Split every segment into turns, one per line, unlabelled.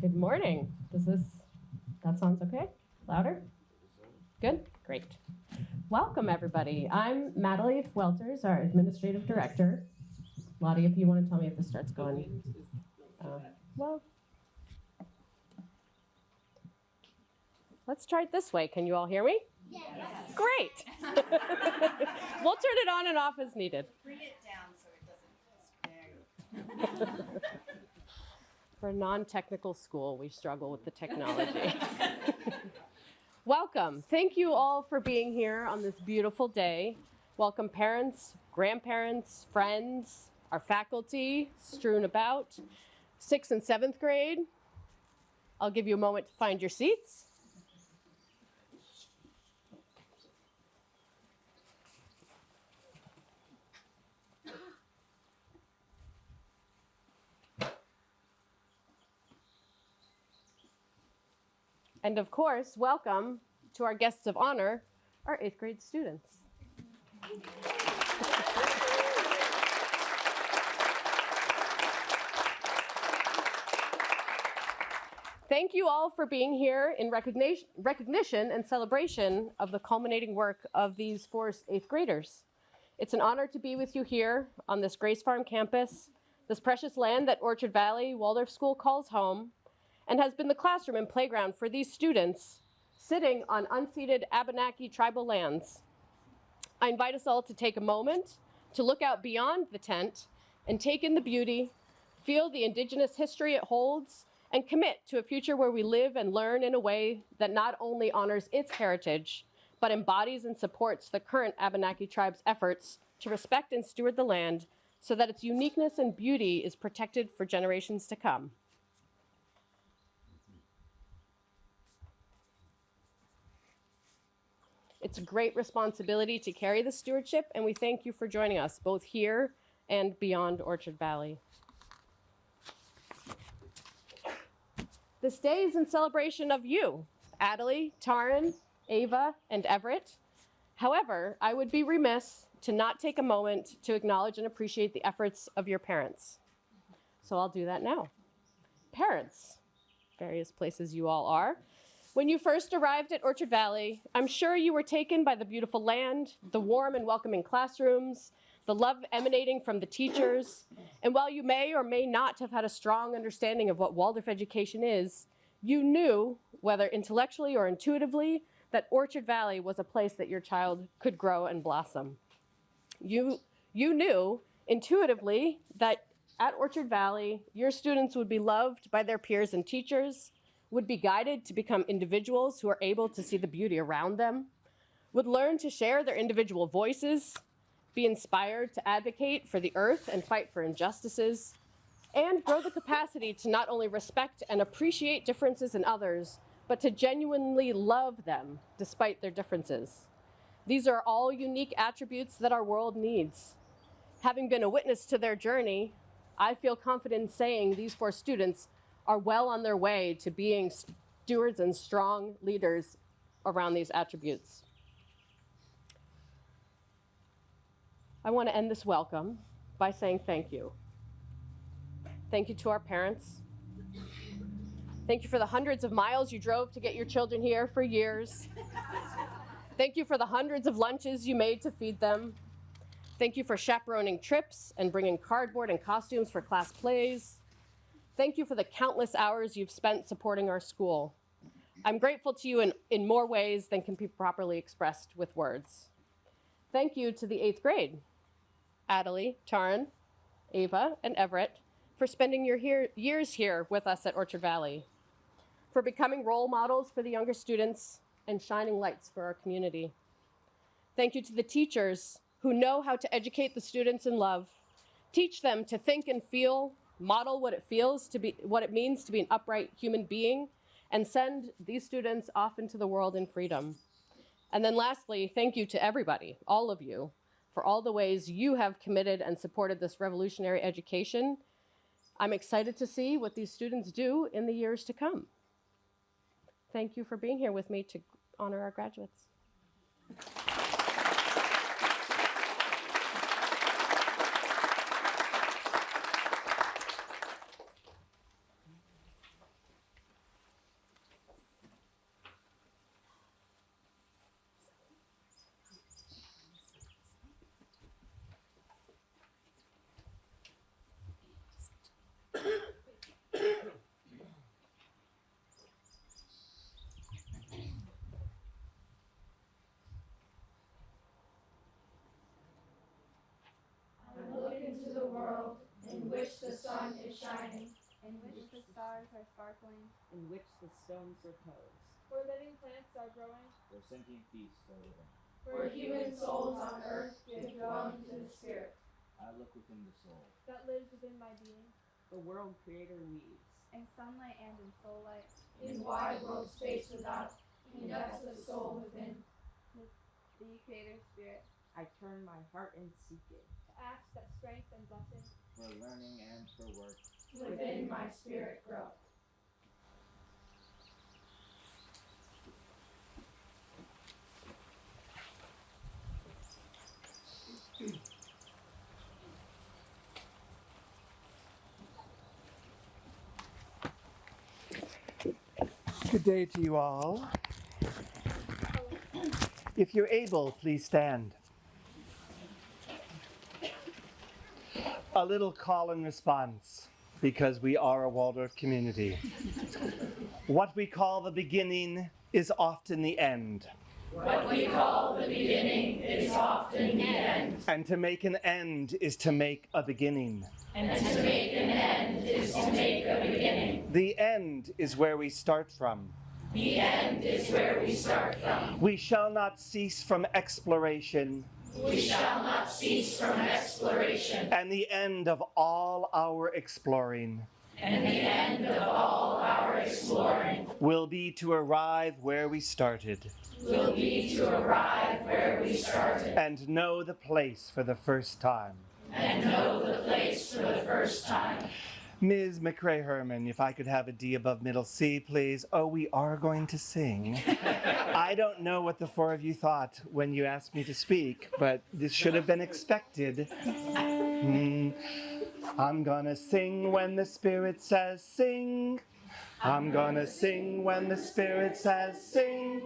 Good morning. That sounds okay? Louder? Good? Great. Welcome, everybody. I'm Madeline Welters, our Administrative Director. Lottie, if you want to tell me if this starts going. Well, let's try it this way. Can you all hear me?
Yes.
Great. We'll turn it on and off as needed.
Bring it down so it doesn't spare.
For a non-technical school, we struggle with the technology. Welcome. Thank you all for being here on this beautiful day. Welcome parents, grandparents, friends, our faculty strewn about, 6th and 7th grade. I'll give you a moment to find your seats. And of course, welcome to our guests of honor, our 8th grade students. Thank you all for being here in recognition and celebration of the culminating work of these 8th graders. It's an honor to be with you here on this Grace Farm campus, this precious land that Orchard Valley Waldorf School calls home, and has been the classroom and playground for these students sitting on unceded Abenaki tribal lands. I invite us all to take a moment to look out beyond the tent and take in the beauty, feel the Indigenous history it holds, and commit to a future where we live and learn in a way that not only honors its heritage, but embodies and supports the current Abenaki tribe's efforts to respect and steward the land so that its uniqueness and beauty is protected for generations to come. It's a great responsibility to carry the stewardship, and we thank you for joining us, both here and beyond Orchard Valley. This day is in celebration of you, Adelie, Taryn, Ava, and Everett. However, I would be remiss to not take a moment to acknowledge and appreciate the efforts of your parents. So I'll do that now. Parents, various places you all are. When you first arrived at Orchard Valley, I'm sure you were taken by the beautiful land, the warm and welcoming classrooms, the love emanating from the teachers, and while you may or may not have had a strong understanding of what Waldorf education is, you knew, whether intellectually or intuitively, that Orchard Valley was a place that your child could grow and blossom. You knew intuitively that at Orchard Valley, your students would be loved by their peers and teachers, would be guided to become individuals who are able to see the beauty around them, would learn to share their individual voices, be inspired to advocate for the earth and fight for injustices, and grow the capacity to not only respect and appreciate differences in others, but to genuinely love them despite their differences. These are all unique attributes that our world needs. Having been a witness to their journey, I feel confident in saying these 4 students are well on their way to being stewards and strong leaders around these attributes. I want to end this welcome by saying thank you. Thank you to our parents. Thank you for the hundreds of miles you drove to get your children here for years. Thank you for the hundreds of lunches you made to feed them. Thank you for chaperoning trips and bringing cardboard and costumes for class plays. Thank you for the countless hours you've spent supporting our school. I'm grateful to you in more ways than can be properly expressed with words. Thank you to the 8th grade, Adelie, Taryn, Ava, and Everett, for spending your years here with us at Orchard Valley, for becoming role models for the younger students and shining lights for our community. Thank you to the teachers who know how to educate the students in love, teach them to think and feel, model what it means to be an upright human being, and send these students off into the world in freedom. And then lastly, thank you to everybody, all of you, for all the ways you have committed and supported this revolutionary education. I'm excited to see what these students do in the years to come. Thank you for being here with me to honor our graduates.
Into the world in which the sun is shining,
in which the stars are sparkling,
in which the stones repose,
where living plants are growing,
where sentient beasts are living.
where human souls on earth give dwelling to the spirit.
I look within the soul.
that lives within my being,
the world creator weaves.
in sunlight and in soul light,
In wide world space without, in depths of soul within,
the creator spirit,
I turn my heart and seek it.
to acts that strength and blessing,
For learning and for work.
within my spirit grow.
Good day to you all. If you're able, please stand. A little call and response, because we are a Waldorf community. What we call the beginning is often the end.
What we call the beginning is often the end,
And to make an end is to make a beginning.
and to make an end is to make a beginning.
The end is where we start from.
The end is where we start from.
We shall not cease from exploration,
We shall not cease from exploration,
and the end of all our exploring
and the end of all our exploring
will be to arrive where we started
will be to arrive where we started
and know the place for the first time.
and know the place for the first time.
Ms. McRae-Herman, if I could have a D above middle C, please. Oh, we are going to sing. I don't know what the 4 of you thought when you asked me to speak, but this should have been expected. I'm gonna sing when the Spirit says sing. I'm gonna sing when the Spirit says sing.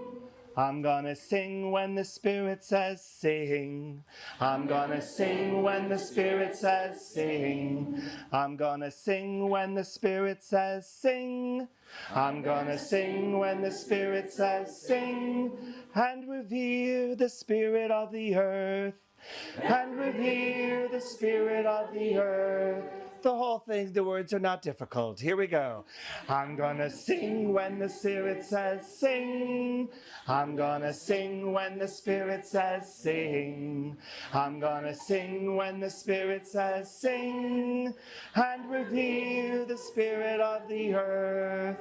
I'm gonna sing when the Spirit says sing. I'm gonna sing when the Spirit says sing. I'm gonna sing when the Spirit says sing. I'm gonna sing when the Spirit says sing. And revere the Spirit of the earth. And revere the Spirit of the earth. The whole thing, the words are not difficult. Here we go. I'm gonna sing when the Spirit says sing. I'm gonna sing when the Spirit says sing. I'm gonna sing when the Spirit says sing. And revere the Spirit of the earth.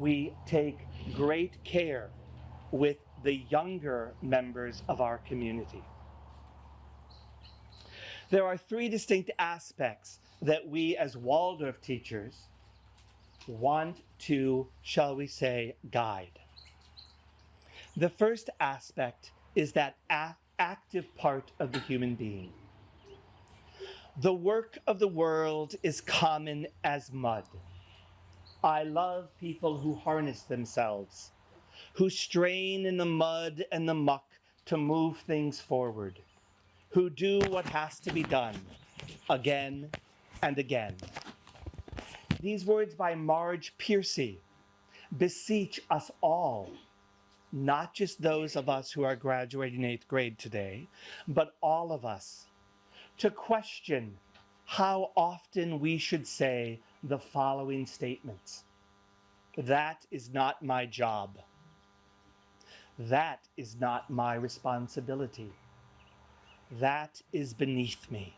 we take great care with the younger members of our community. There are three distinct aspects that we as Waldorf teachers want to, shall we say, guide. The first aspect is that active part of the human being. The work of the world is common as mud. I love people who harness themselves, who strain in the mud and the muck to move things forward, who do what has to be done again and again. These words by Marge Piercy beseech us all, not just those of us who are graduating 8th grade today, but all of us, to question how often we should say the following statements. That is not my job. That is not my responsibility. That is beneath me.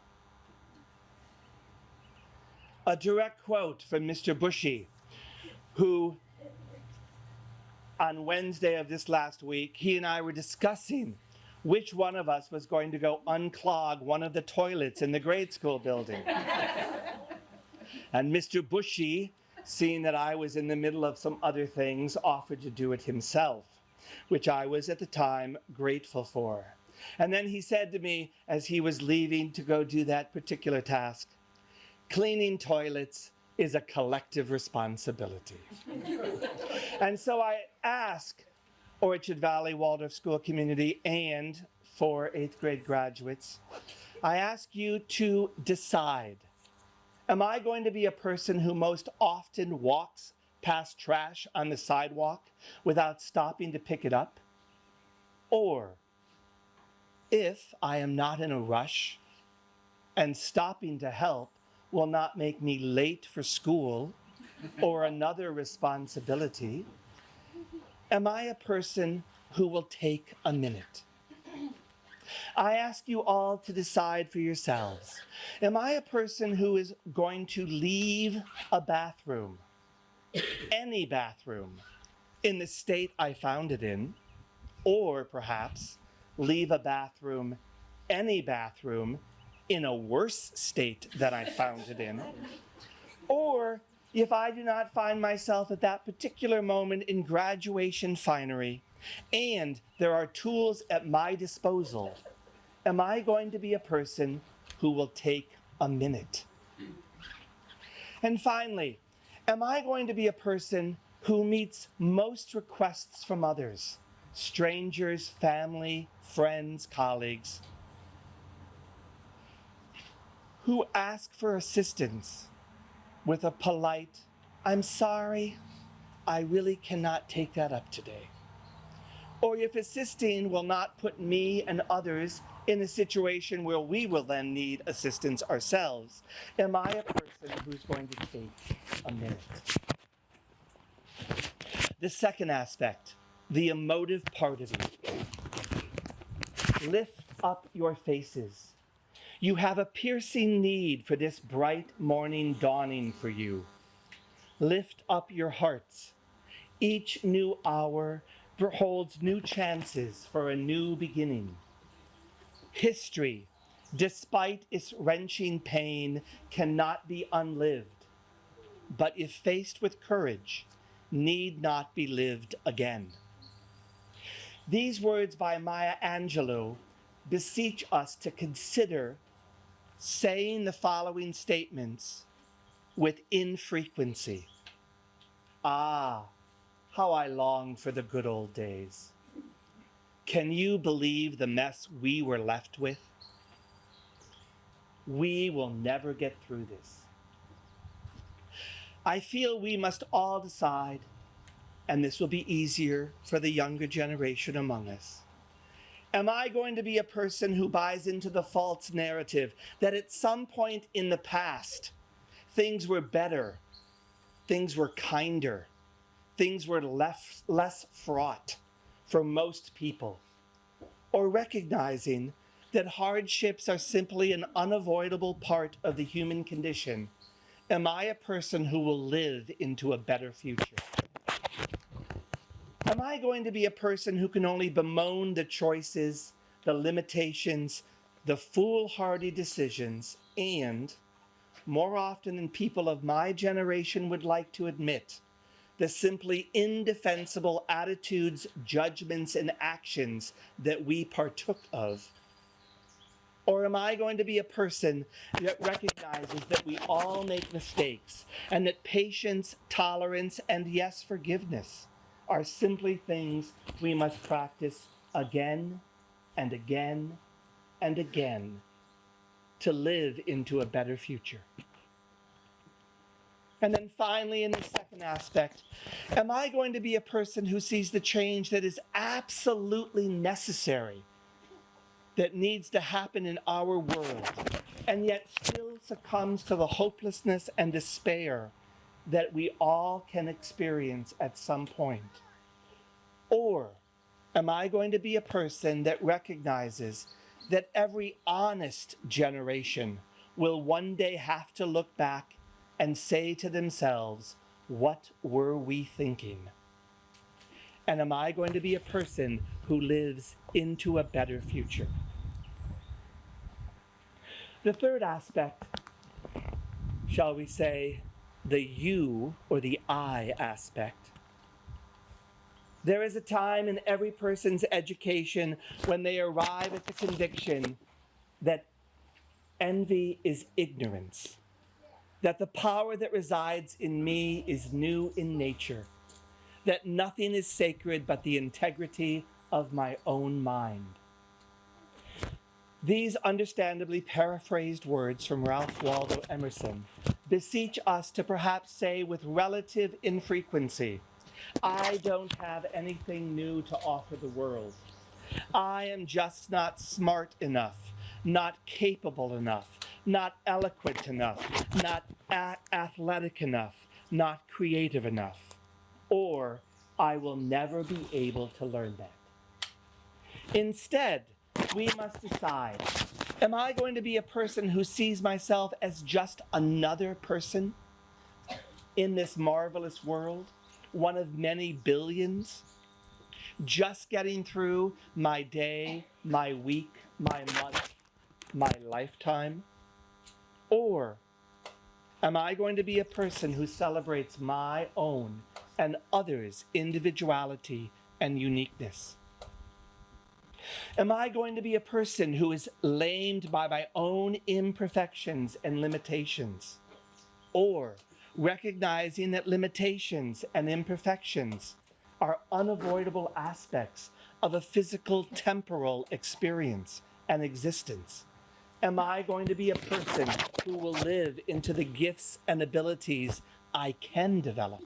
A direct quote from Mr. Bushy, who on Wednesday of this last week, he and I were discussing which one of us was going to go unclog one of the toilets in the grade school building. And Mr. Bushy, seeing that I was in the middle of some other things, offered to do it himself, which I was at the time grateful for. And then he said to me as he was leaving to go do that particular task, cleaning toilets is a collective responsibility. And so I ask Orchard Valley Waldorf School community and for 8th grade graduates, I ask you to decide, am I going to be a person who most often walks past trash on the sidewalk without stopping to pick it up? Or if I am not in a rush and stopping to help will not make me late for school or another responsibility, am I a person who will take a minute? I ask you all to decide for yourselves. Am I a person who is going to leave a bathroom, any bathroom, in the state I found it in, or perhaps leave a bathroom, any bathroom, in a worse state than I found it in? Or if I do not find myself at that particular moment in graduation finery, and there are tools at my disposal, am I going to be a person who will take a minute? And finally, am I going to be a person who meets most requests from others, strangers, family, friends, colleagues, who ask for assistance with a polite, I'm sorry, I really cannot take that up today? Or if assisting will not put me and others in a situation where we will then need assistance ourselves, am I a person who's going to take a minute? The second aspect, the emotive part of you. Lift up your faces. You have a piercing need for this bright morning dawning for you. Lift up your hearts. Each new hour holds new chances for a new beginning. History, despite its wrenching pain, cannot be unlived, but if faced with courage, need not be lived again. These words by Maya Angelou beseech us to consider saying the following statements with infrequency. Ah, how I long for the good old days. Can you believe the mess we were left with? We will never get through this. I feel we must all decide, and this will be easier for the younger generation among us. Am I going to be a person who buys into the false narrative that at some point in the past, things were better, things were kinder, things were less fraught for most people? Or recognizing that hardships are simply an unavoidable part of the human condition, am I a person who will live into a better future? I going to be a person who can only bemoan the choices, the limitations, the foolhardy decisions, and, more often than people of my generation would like to admit, the simply indefensible attitudes, judgments, and actions that we partook of? Or am I going to be a person that recognizes that we all make mistakes and that patience, tolerance, and yes, forgiveness are simply things we must practice again and again and again to live into a better future? And then finally, in the second aspect, am I going to be a person who sees the change that is absolutely necessary, that needs to happen in our world, and yet still succumbs to the hopelessness and despair that we all can experience at some point? Or am I going to be a person that recognizes that every honest generation will one day have to look back and say to themselves, what were we thinking? And am I going to be a person who lives into a better future? The third aspect, shall we say, the you or the I aspect. There is a time in every person's education when they arrive at the conviction that envy is ignorance, that the power that resides in me is new in nature, that nothing is sacred but the integrity of my own mind. These understandably paraphrased words from Ralph Waldo Emerson beseech us to perhaps say with relative infrequency, I don't have anything new to offer the world. I am just not smart enough, not capable enough, not eloquent enough, not athletic enough, not creative enough, or I will never be able to learn that. Instead, we must decide, am I going to be a person who sees myself as just another person in this marvelous world, one of many billions, just getting through my day, my week, my month, my lifetime? Or am I going to be a person who celebrates my own and others' individuality and uniqueness? Am I going to be a person who is lamed by my own imperfections and limitations? Or recognizing that limitations and imperfections are unavoidable aspects of a physical, temporal experience and existence? Am I going to be a person who will live into the gifts and abilities I can develop?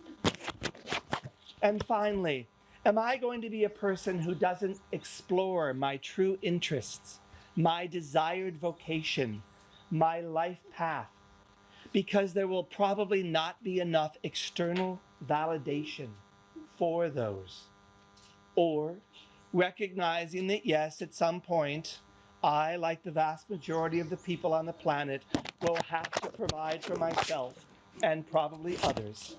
And finally, am I going to be a person who doesn't explore my true interests, my desired vocation, my life path, because there will probably not be enough external validation for those? Or recognizing that, yes, at some point, I, like the vast majority of the people on the planet, will have to provide for myself and probably others.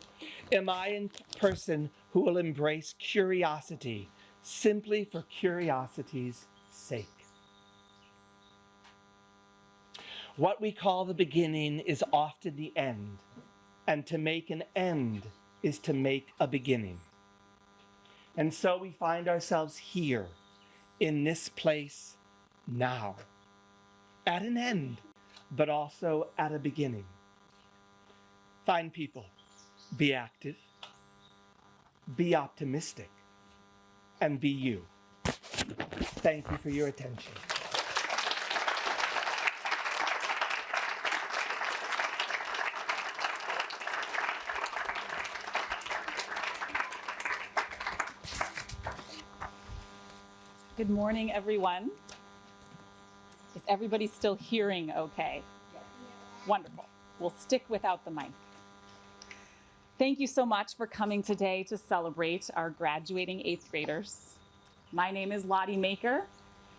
Am I a person who will embrace curiosity simply for curiosity's sake? What we call the beginning is often the end, and to make an end is to make a beginning. And so we find ourselves here, in this place, now, at an end, but also at a beginning. Find people, be active, be optimistic, and be you. Thank you for your attention.
Good morning, everyone. Is everybody still hearing okay? Wonderful. We'll stick without the mic. Thank you so much for coming today to celebrate our graduating 8th graders. My name is Lottie Maker,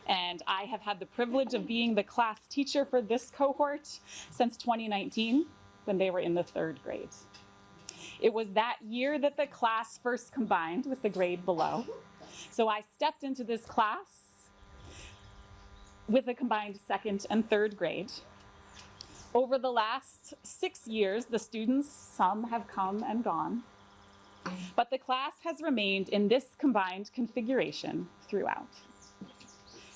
and I have had the privilege of being the class teacher for this cohort since 2019, when they were in the 3rd grade. It was that year that the class first combined with the grade below. So I stepped into this class with a combined second and third grade. Over the last 6 years, the students, some have come and gone, but the class has remained in this combined configuration throughout.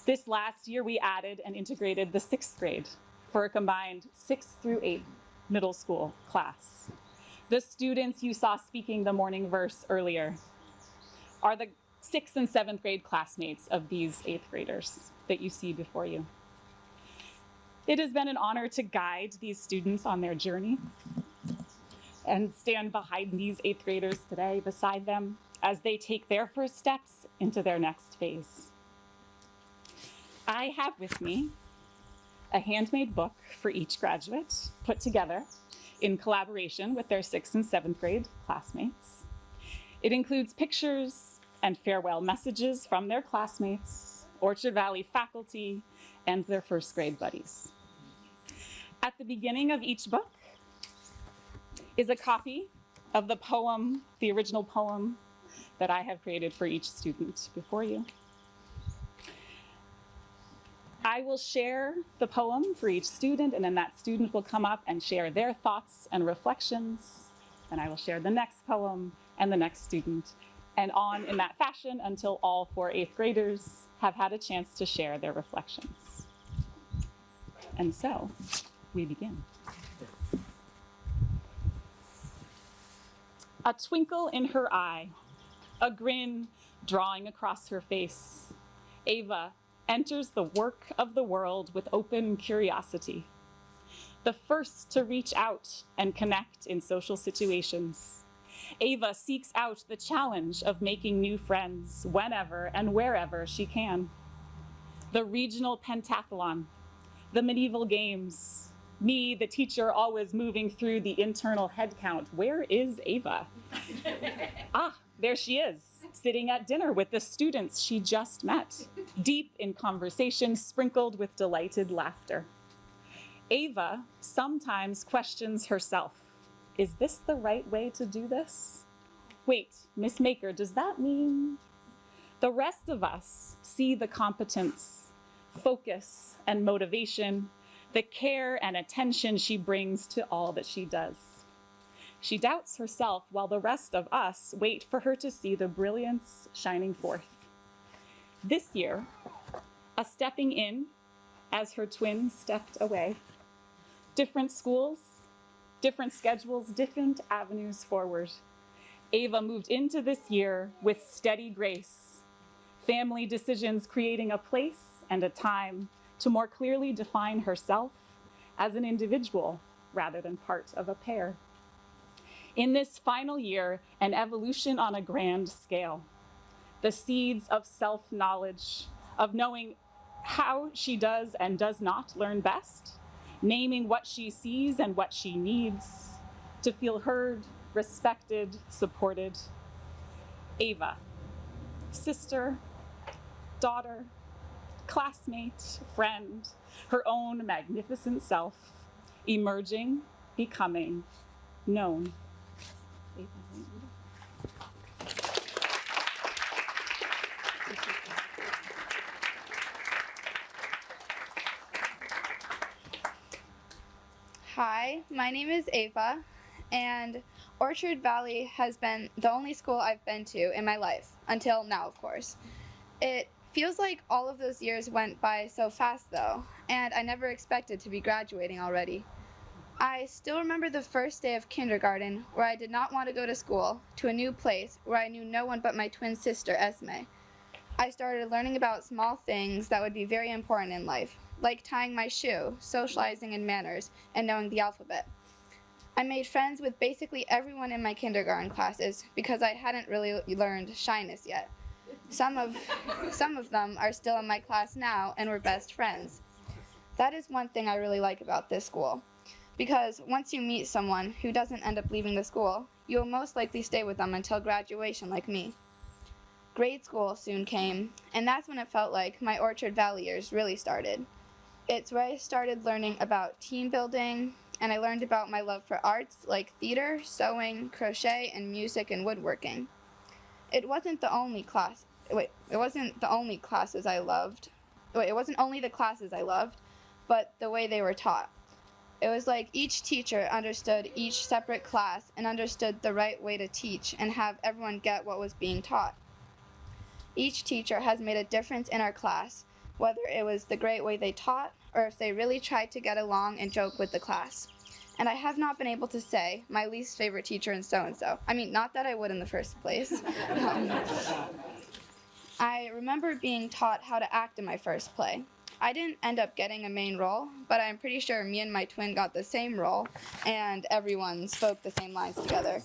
This last year, we added and integrated the 6th grade for a combined 6th through 8th middle school class. The students you saw speaking the morning verse earlier are the 6th and 7th grade classmates of these 8th graders that you see before you. It has been an honor to guide these students on their journey and stand behind these 8th graders today, beside them, as they take their first steps into their next phase. I have with me a handmade book for each graduate, put together in collaboration with their 6th and 7th grade classmates. It includes pictures and farewell messages from their classmates, Orchard Valley faculty, and their first grade buddies. At the beginning of each book is a copy of the poem, the original poem that I have created for each student before you. I will share the poem for each student, and then that student will come up and share their thoughts and reflections. And I will share the next poem and the next student, and on in that fashion until all 4 8th graders have had a chance to share their reflections. And so, we begin. A twinkle in her eye, a grin drawing across her face, Ava enters the work of the world with open curiosity. The first to reach out and connect in social situations, Ava seeks out the challenge of making new friends whenever and wherever she can. The regional pentathlon, the medieval games, me, the teacher, always moving through the internal head count. Where is Ava? Ah, there she is, sitting at dinner with the students she just met, deep in conversation sprinkled with delighted laughter. Ava sometimes questions herself. Is this the right way to do this? Wait, Miss Maker, does that mean? The rest of us see the competence, focus, and motivation, the care and attention she brings to all that she does. She doubts herself while the rest of us wait for her to see the brilliance shining forth. This year, a stepping in as her twin stepped away. Different schools, different schedules, different avenues forward. Ava moved into this year with steady grace, family decisions creating a place and a time to more clearly define herself as an individual rather than part of a pair. In this final year, an evolution on a grand scale. The seeds of self-knowledge, of knowing how she does and does not learn best, naming what she sees and what she needs, to feel heard, respected, supported. Ava, sister, daughter, classmate, friend, her own magnificent self, emerging, becoming, known.
Hi, my name is Ava, and Orchard Valley has been the only school I've been to in my life, until now, of course. It feels like all of those years went by so fast, though, and I never expected to be graduating already. I still remember the first day of kindergarten, where I did not want to go to school, to a new place where I knew no one but my twin sister, Esme. I started learning about small things that would be very important in life, like tying my shoe, socializing in manners, and knowing the alphabet. I made friends with basically everyone in my kindergarten classes because I hadn't really learned shyness yet. Some of them are still in my class now and we're best friends. That is one thing I really like about this school, because once you meet someone who doesn't end up leaving the school, you will most likely stay with them until graduation like me. Grade school soon came, and that's when it felt like my Orchard Valley years really started. It's where I started learning about team building and I learned about my love for arts like theater, sewing, crochet, and music and woodworking. It wasn't the only class. It wasn't the only classes I loved. It wasn't only the classes I loved, but the way they were taught. It was like each teacher understood each separate class and understood the right way to teach and have everyone get what was being taught. Each teacher has made a difference in our class, whether it was the great way they taught or if they really tried to get along and joke with the class. And I have not been able to say my least favorite teacher is so-and-so. I mean, not that I would in the first place. I remember being taught how to act in my first play. I didn't end up getting a main role, but I'm pretty sure me and my twin got the same role, and everyone spoke the same lines together.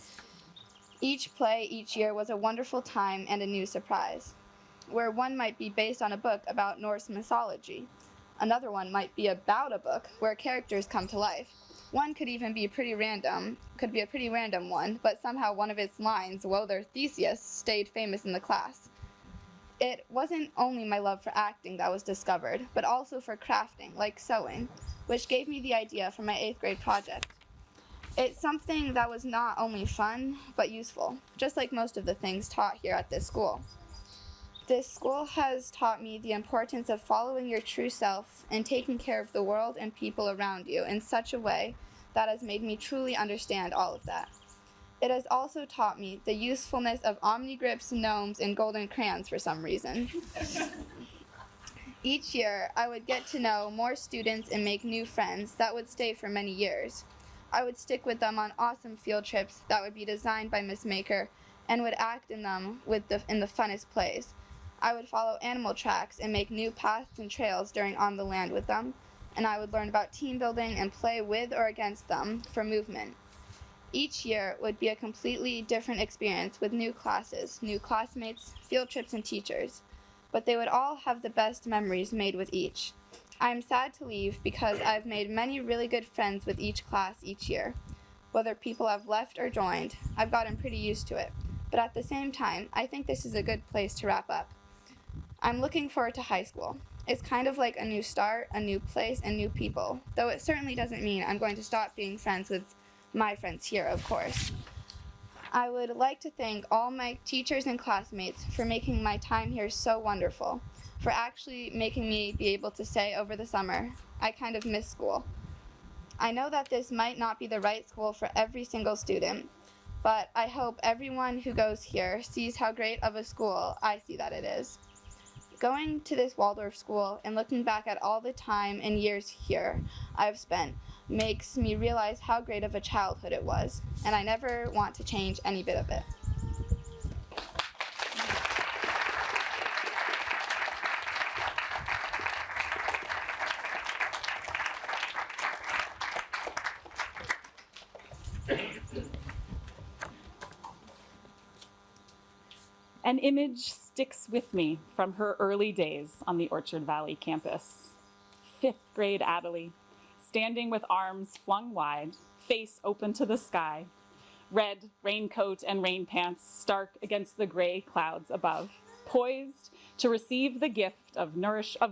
Each play each year was a wonderful time and a new surprise, where one might be based on a book about Norse mythology. Another one might be about a book where characters come to life. One could even be a pretty random one, but somehow one of its lines, "Woe there Theseus," stayed famous in the class. It wasn't only my love for acting that was discovered, but also for crafting, like sewing, which gave me the idea for my 8th grade project. It's something that was not only fun, but useful, just like most of the things taught here at this school. This school has taught me the importance of following your true self and taking care of the world and people around you in such a way that has made me truly understand all of that. It has also taught me the usefulness of omnigrips, gnomes, and golden crayons for some reason. Each year, I would get to know more students and make new friends that would stay for many years. I would stick with them on awesome field trips that would be designed by Miss Maker and would act in them in the funnest plays. I would follow animal tracks and make new paths and trails during On the Land with them, and I would learn about team building and play with or against them for movement. Each year would be a completely different experience with new classes, new classmates, field trips, and teachers, but they would all have the best memories made with each. I am sad to leave because I've made many really good friends with each class each year. Whether people have left or joined, I've gotten pretty used to it, but at the same time, I think this is a good place to wrap up. I'm looking forward to high school. It's kind of like a new start, a new place, and new people, though it certainly doesn't mean I'm going to stop being friends with my friends here, of course. I would like to thank all my teachers and classmates for making my time here so wonderful, for actually making me be able to say over the summer, I kind of miss school. I know that this might not be the right school for every single student, but I hope everyone who goes here sees how great of a school I see that it is. Going to this Waldorf school and looking back at all the time and years here I've spent makes me realize how great of a childhood it was, and I never want to change any bit of it.
An image sticks with me from her early days on the Orchard Valley campus. 5th grade Adelie, standing with arms flung wide, face open to the sky, red raincoat and rain pants stark against the gray clouds above, poised to receive the gift of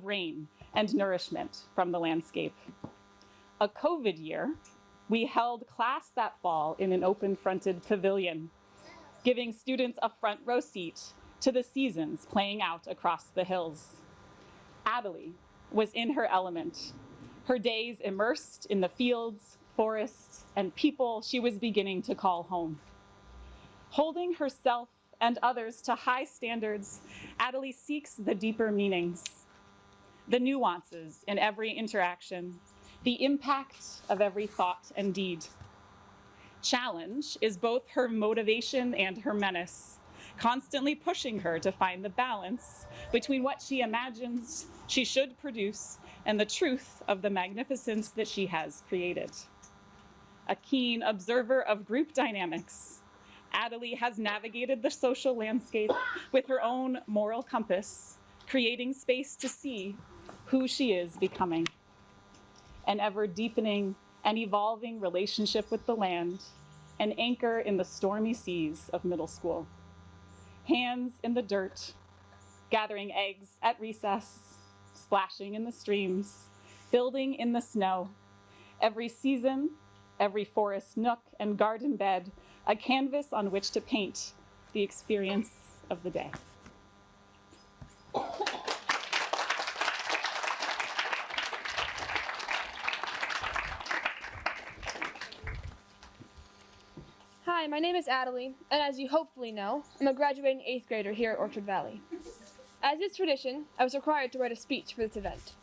rain and nourishment from the landscape. A COVID year, we held class that fall in an open-fronted pavilion, giving students a front row seat to the seasons playing out across the hills. Adelie was in her element, her days immersed in the fields, forests, and people she was beginning to call home. Holding herself and others to high standards, Adelie seeks the deeper meanings, the nuances in every interaction, the impact of every thought and deed. Challenge is both her motivation and her menace, constantly pushing her to find the balance between what she imagines she should produce and the truth of the magnificence that she has created. A keen observer of group dynamics, Adelie has navigated the social landscape with her own moral compass, creating space to see who she is becoming. An ever deepening and evolving relationship with the land, an anchor in the stormy seas of middle school. Hands in the dirt, gathering eggs at recess, splashing in the streams, building in the snow. Every season, every forest nook and garden bed, a canvas on which to paint the experience of the day.
Hi, my name is Adelie, and as you hopefully know, I'm a graduating 8th grader here at Orchard Valley. As is tradition, I was required to write a speech for this event.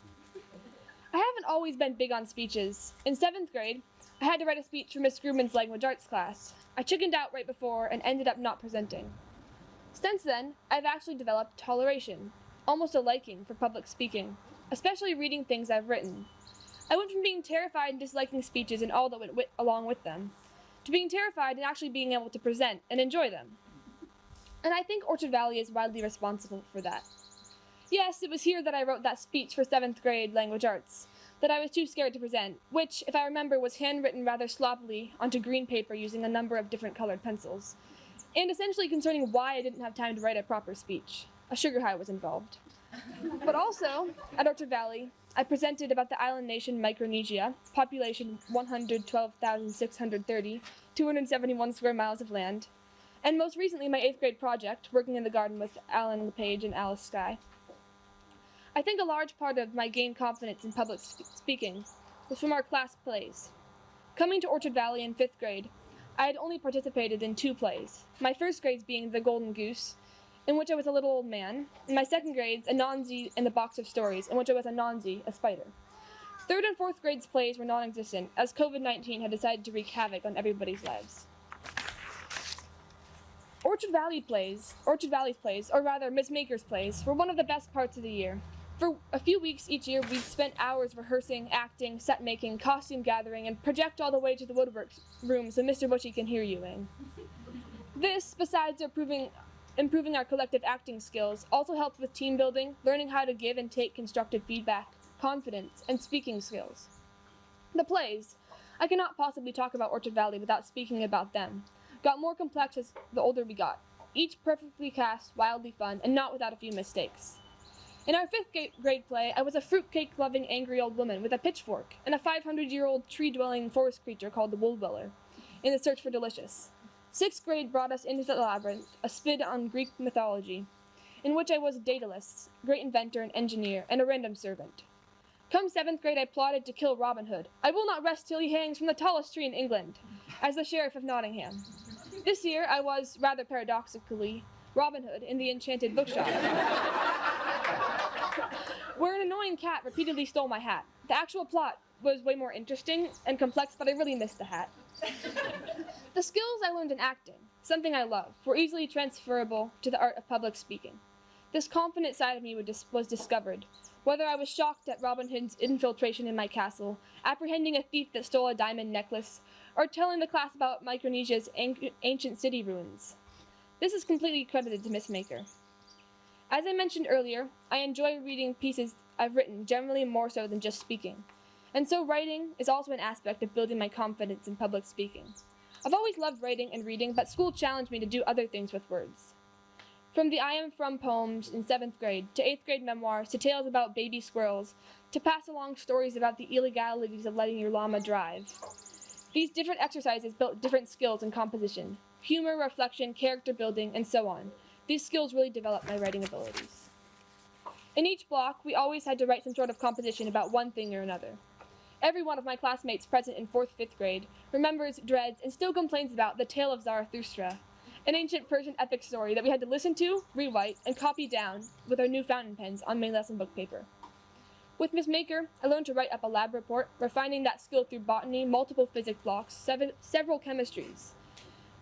I haven't always been big on speeches. In 7th grade, I had to write a speech for Miss Grumman's language arts class. I chickened out right before and ended up not presenting. Since then, I've actually developed toleration, almost a liking for public speaking, especially reading things I've written. I went from being terrified and disliking speeches and all that went along with them, to being terrified and actually being able to present and enjoy them. And I think Orchard Valley is widely responsible for that. Yes, it was here that I wrote that speech for 7th grade language arts that I was too scared to present, which, if I remember, was handwritten rather sloppily onto green paper using a number of different colored pencils, and essentially concerning why I didn't have time to write a proper speech. A sugar high was involved. But also, at Orchard Valley, I presented about the island nation Micronesia, population 112,630, 271 square miles of land, and most recently my 8th grade project, working in the garden with Alan LePage and Alice Skye. I think a large part of my gained confidence in public speaking was from our class plays. Coming to Orchard Valley in 5th grade, I had only participated in 2 plays, my first grades being The Golden Goose, in which I was a little old man, and my second grades, Anansi and the Box of Stories, in which I was Anansi, a spider. 3rd and 4th grades' plays were non-existent, as COVID-19 had decided to wreak havoc on everybody's lives. Orchard Valley's plays, or rather Miss Maker's plays, were one of the best parts of the year. For a few weeks each year, we spent hours rehearsing, acting, set making, costume gathering, and project all the way to the woodwork room so Mr. Bushy can hear you in. This, besides improving our collective acting skills, also helped with team building, learning how to give and take constructive feedback, confidence, and speaking skills. The plays, I cannot possibly talk about Orchard Valley without speaking about them, got more complex as the older we got, each perfectly cast, wildly fun, and not without a few mistakes. In our 5th grade play, I was a fruitcake-loving angry old woman with a pitchfork and a 500-year-old tree-dwelling forest creature called the Wool Dweller, in the search for delicious. 6th grade brought us into the labyrinth, a spin on Greek mythology, in which I was a Daedalus, great inventor and engineer, and a random servant. Come 7th grade, I plotted to kill Robin Hood. I will not rest till he hangs from the tallest tree in England, as the Sheriff of Nottingham. This year, I was, rather paradoxically, Robin Hood in the Enchanted Bookshop, where an annoying cat repeatedly stole my hat. The actual plot was way more interesting and complex, but I really missed the hat. The skills I learned in acting, something I love, were easily transferable to the art of public speaking. This confident side of me was discovered, whether I was shocked at Robin Hood's infiltration in my castle, apprehending a thief that stole a diamond necklace, or telling the class about Micronesia's ancient city ruins. This is completely credited to Miss Maker. As I mentioned earlier, I enjoy reading pieces I've written, generally more so than just speaking. And so writing is also an aspect of building my confidence in public speaking. I've always loved writing and reading, but school challenged me to do other things with words. From the I Am From poems in 7th grade, to 8th grade memoirs, to tales about baby squirrels, to pass along stories about the illegalities of letting your llama drive. These different exercises built different skills in composition, humor, reflection, character building, and so on. These skills really developed my writing abilities. In each block, we always had to write some sort of composition about one thing or another. Every one of my classmates present in 4th, 5th grade remembers, dreads, and still complains about The Tale of Zarathustra, an ancient Persian epic story that we had to listen to, rewrite, and copy down with our new fountain pens on main lesson book paper. With Miss Maker, I learned to write up a lab report, refining that skill through botany, multiple physics blocks, several chemistries.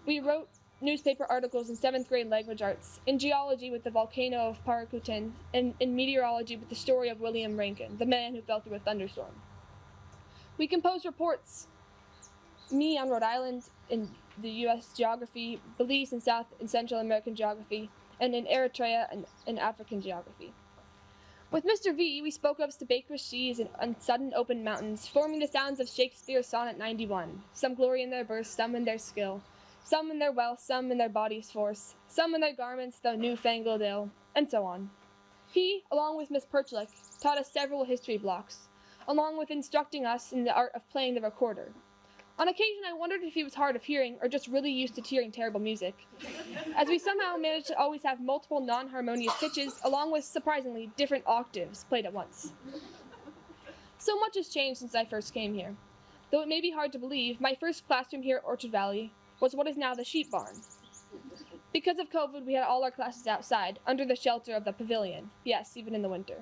We wrote newspaper articles in 7th grade language arts, in geology with the volcano of Paracutin, and in meteorology with the story of William Rankin, the man who fell through a thunderstorm. We composed reports, me on Rhode Island in the U.S. geography, Belize in South and Central American geography, and in Eritrea and in African geography. With Mr. V, we spoke of Stabaquous seas and sudden open mountains, forming the sounds of Shakespeare's Sonnet 91, some glory in their verse, some in their skill, some in their wealth, some in their body's force, some in their garments, though newfangled ill, and so on. He, along with Miss Perchlick, taught us several history blocks, along with instructing us in the art of playing the recorder. On occasion, I wondered if he was hard of hearing or just really used to hearing terrible music, as we somehow managed to always have multiple non-harmonious pitches along with, surprisingly, different octaves played at once. So much has changed since I first came here. Though it may be hard to believe, my first classroom here at Orchard Valley was what is now the sheep barn. Because of COVID, we had all our classes outside, under the shelter of the pavilion. Yes, even in the winter.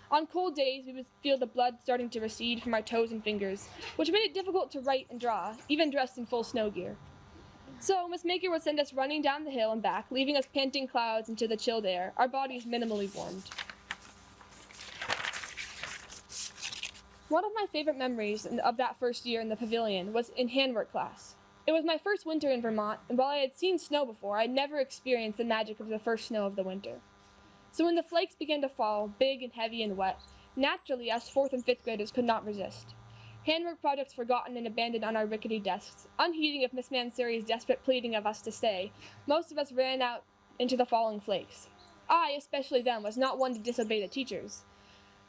On cold days, we would feel the blood starting to recede from our toes and fingers, which made it difficult to write and draw, even dressed in full snow gear. So, Miss Maker would send us running down the hill and back, leaving us panting clouds into the chilled air, our bodies minimally warmed. One of my favorite memories of that first year in the pavilion was in handwork class. It was my first winter in Vermont, and while I had seen snow before, I had never experienced the magic of the first snow of the winter. So when the flakes began to fall, big and heavy and wet, naturally us 4th and 5th graders could not resist. Handwork projects forgotten and abandoned on our rickety desks, unheeding of Miss Mansuri's desperate pleading of us to stay, most of us ran out into the falling flakes. I, especially then, was not one to disobey the teachers.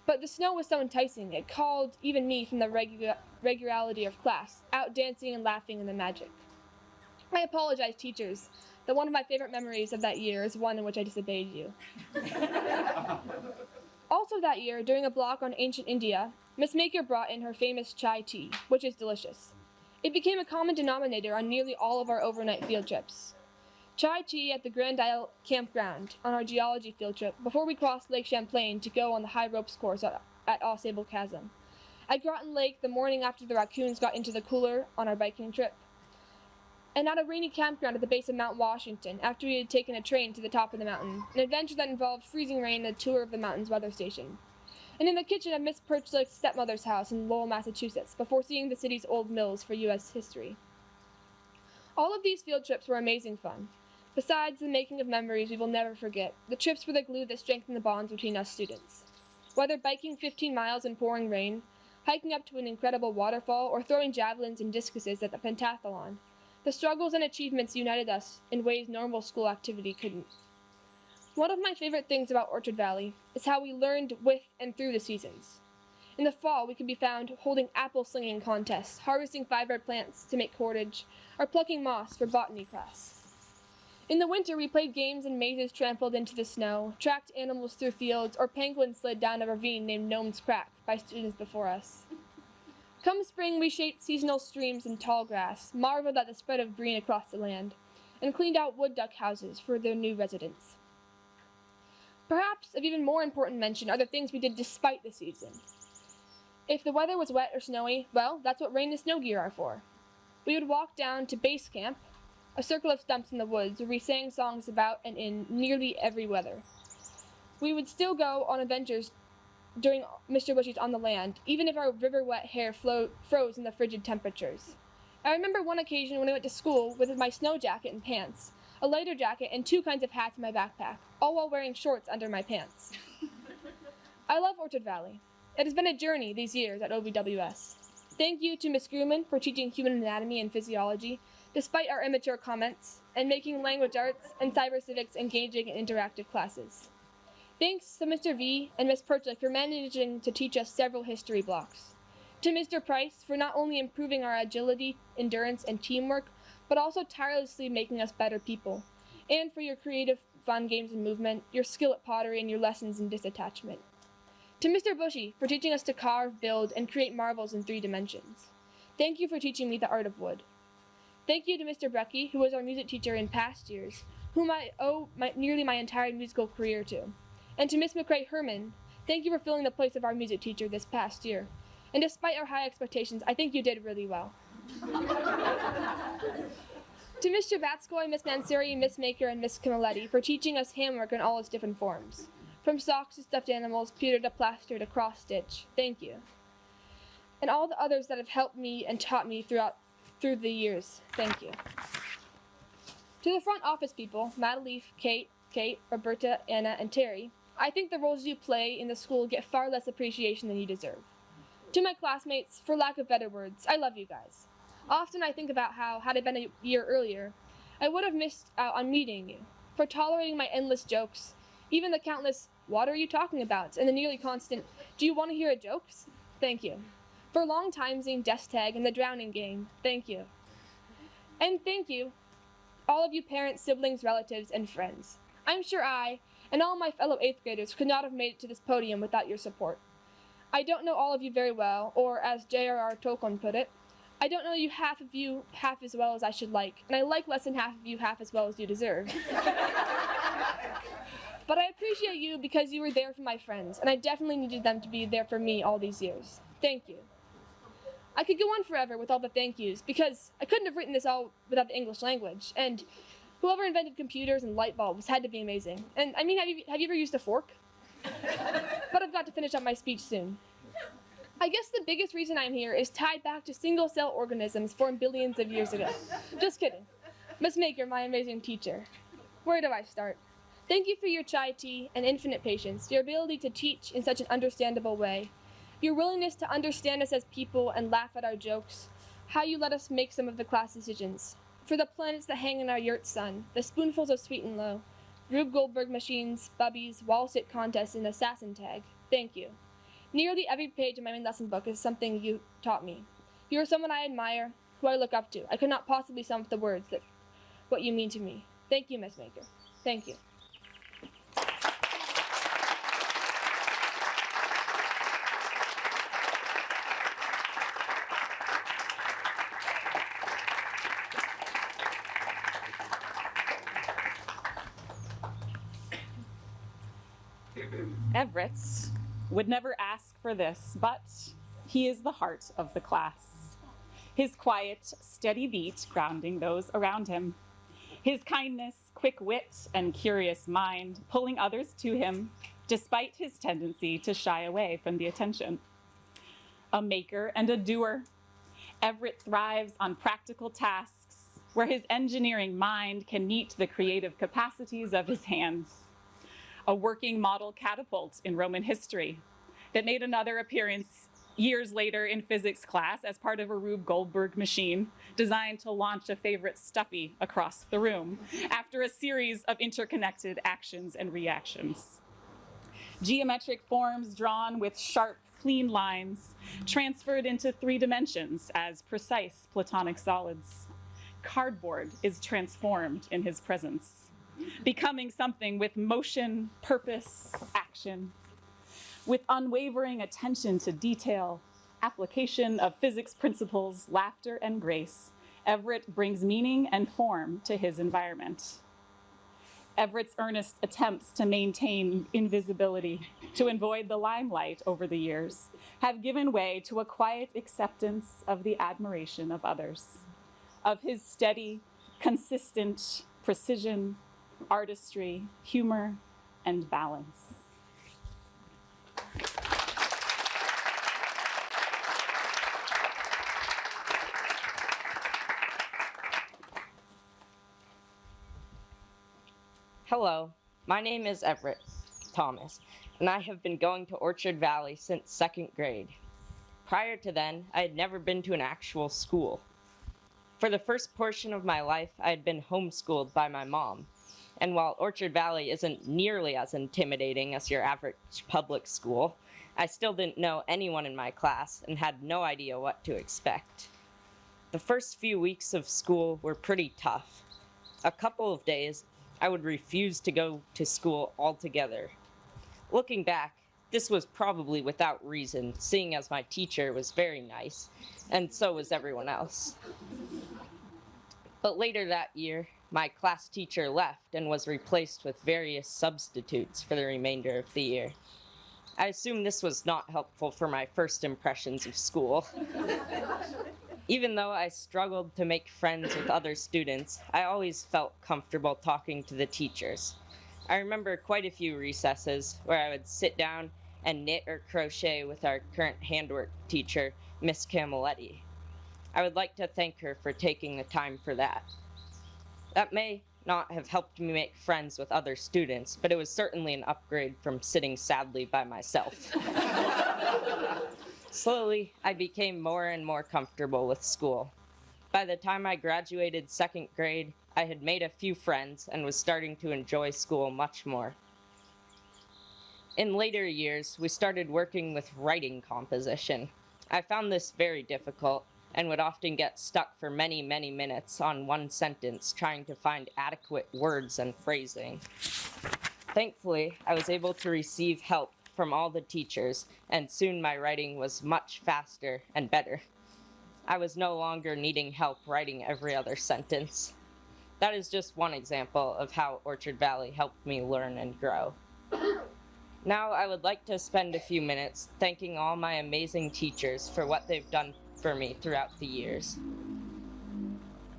But the snow was so enticing, it called even me from the regularity of class, out dancing and laughing in the magic. I apologize, teachers, that one of my favorite memories of that year is one in which I disobeyed you. Also that year, during a block on ancient India, Miss Maker brought in her famous chai tea, which is delicious. It became a common denominator on nearly all of our overnight field trips. Chai tea at the Grand Isle campground on our geology field trip before we crossed Lake Champlain to go on the high ropes course at Au Sable Chasm. At Groton Lake the morning after the raccoons got into the cooler on our biking trip. And at a rainy campground at the base of Mount Washington after we had taken a train to the top of the mountain, an adventure that involved freezing rain and a tour of the mountain's weather station. And in the kitchen of Miss Perchlick's stepmother's house in Lowell, Massachusetts, before seeing the city's old mills for U.S. history. All of these field trips were amazing fun. Besides the making of memories we will never forget, the trips were the glue that strengthened the bonds between us students. Whether biking 15 miles in pouring rain, hiking up to an incredible waterfall, or throwing javelins and discuses at the pentathlon, the struggles and achievements united us in ways normal school activity couldn't. One of my favorite things about Orchard Valley is how we learned with and through the seasons. In the fall, we could be found holding apple slinging contests, harvesting fiber plants to make cordage, or plucking moss for botany class. In the winter, we played games in mazes trampled into the snow, tracked animals through fields, or penguins slid down a ravine named Gnome's Crack by students before us. Come spring, we shaped seasonal streams in tall grass, marveled at the spread of green across the land, and cleaned out wood duck houses for their new residents. Perhaps of even more important mention are the things we did despite the season. If the weather was wet or snowy, well, that's what rain and snow gear are for. We would walk down to base camp, a circle of stumps in the woods where we sang songs about and in nearly every weather. We would still go on adventures during Mr. Bushy's On the Land, even if our river-wet hair froze in the frigid temperatures. I remember one occasion when I went to school with my snow jacket and pants, a lighter jacket, and 2 kinds of hats in my backpack, all while wearing shorts under my pants. I love Orchard Valley. It has been a journey these years at OVWS. Thank you to Miss Grumman for teaching human anatomy and physiology, despite our immature comments, and making language arts and cyber civics engaging and interactive classes. Thanks to Mr. V and Miss Perchlick for managing to teach us several history blocks. To Mr. Price for not only improving our agility, endurance, and teamwork, but also tirelessly making us better people. And for your creative, fun games and movement, your skill at pottery, and your lessons in disattachment. To Mr. Bushy for teaching us to carve, build, and create marvels in 3 dimensions. Thank you for teaching me the art of wood. Thank you to Mr. Brecky, who was our music teacher in past years, whom I owe nearly my entire musical career to. And to Miss McCrae Herman, thank you for filling the place of our music teacher this past year. And despite our high expectations, I think you did really well. To Mr. Vatskoy, Miss Mansuri, Miss Maker, and Miss Camilletti for teaching us handwork in all its different forms. From socks to stuffed animals, pewter to plaster to cross-stitch. Thank you. And all the others that have helped me and taught me through the years. Thank you. To the front office people, Madeleine, Kate, Roberta, Anna, and Terry, I think the roles you play in the school get far less appreciation than you deserve. To my classmates, for lack of better words, I love you guys. Often I think about how, had it been a year earlier, I would have missed out on meeting you, for tolerating my endless jokes, even the countless, "What are you talking about?" and the nearly constant, "Do you want to hear a jokes?" Thank you. For long time seeing desk tag and the drowning game, thank you. And thank you, all of you parents, siblings, relatives, and friends. I'm sure I, and all my fellow 8th graders, could not have made it to this podium without your support. I don't know all of you very well, or as J.R.R. Tolkien put it, I don't know you half as well as I should like, and I like less than half of you half as well as you deserve. But I appreciate you because you were there for my friends, and I definitely needed them to be there for me all these years. Thank you. I could go on forever with all the thank yous, because I couldn't have written this all without the English language, and whoever invented computers and light bulbs had to be amazing. And I mean, have you ever used a fork? But I've got to finish up my speech soon. I guess the biggest reason I'm here is tied back to single-cell organisms formed billions of years ago. Just kidding. Miss Maker, my amazing teacher. Where do I start? Thank you for your chai tea and infinite patience, your ability to teach in such an understandable way, your willingness to understand us as people and laugh at our jokes, how you let us make some of the class decisions. For the planets that hang in our yurt sun, the spoonfuls of sweet and low, Rube Goldberg machines, bubbies, wall sit contests, and assassin tag, thank you. Nearly every page of my main lesson book is something you taught me. You are someone I admire, who I look up to. I could not possibly sum up the words that what you mean to me. Thank you, Miss Maker. Thank you.
Everett would never ask for this, but he is the heart of the class. His quiet, steady beat grounding those around him. His kindness, quick wit, and curious mind pulling others to him, despite his tendency to shy away from the attention. A maker and a doer, Everett thrives on practical tasks where his engineering mind can meet the creative capacities of his hands. A working model catapult in Roman history that made another appearance years later in physics class as part of a Rube Goldberg machine designed to launch a favorite stuffy across the room after a series of interconnected actions and reactions. Geometric forms drawn with sharp, clean lines transferred into 3 dimensions as precise platonic solids. Cardboard is transformed in his presence, becoming something with motion, purpose, action. With unwavering attention to detail, application of physics principles, laughter, and grace, Everett brings meaning and form to his environment. Everett's earnest attempts to maintain invisibility, to avoid the limelight over the years, have given way to a quiet acceptance of the admiration of others, of his steady, consistent precision, artistry, humor, and balance.
Hello, my name is Everett Thomas, and I have been going to Orchard Valley since 2nd grade. Prior to then, I had never been to an actual school. For the first portion of my life, I had been homeschooled by my mom. And while Orchard Valley isn't nearly as intimidating as your average public school, I still didn't know anyone in my class and had no idea what to expect. The first few weeks of school were pretty tough. A couple of days, I would refuse to go to school altogether. Looking back, this was probably without reason, seeing as my teacher was very nice, and so was everyone else. But later that year, my class teacher left and was replaced with various substitutes for the remainder of the year. I assume this was not helpful for my first impressions of school. Even though I struggled to make friends with other students, I always felt comfortable talking to the teachers. I remember quite a few recesses where I would sit down and knit or crochet with our current handwork teacher, Miss Camilletti. I would like to thank her for taking the time for that. That may not have helped me make friends with other students, but it was certainly an upgrade from sitting sadly by myself. Slowly, I became more and more comfortable with school. By the time I graduated 2nd grade, I had made a few friends and was starting to enjoy school much more. In later years, we started working with writing composition. I found this very difficult and would often get stuck for many, many minutes on one sentence trying to find adequate words and phrasing. Thankfully, I was able to receive help from all the teachers, and soon my writing was much faster and better. I was no longer needing help writing every other sentence. That is just one example of how Orchard Valley helped me learn and grow. Now I would like to spend a few minutes thanking all my amazing teachers for what they've done for me throughout the years.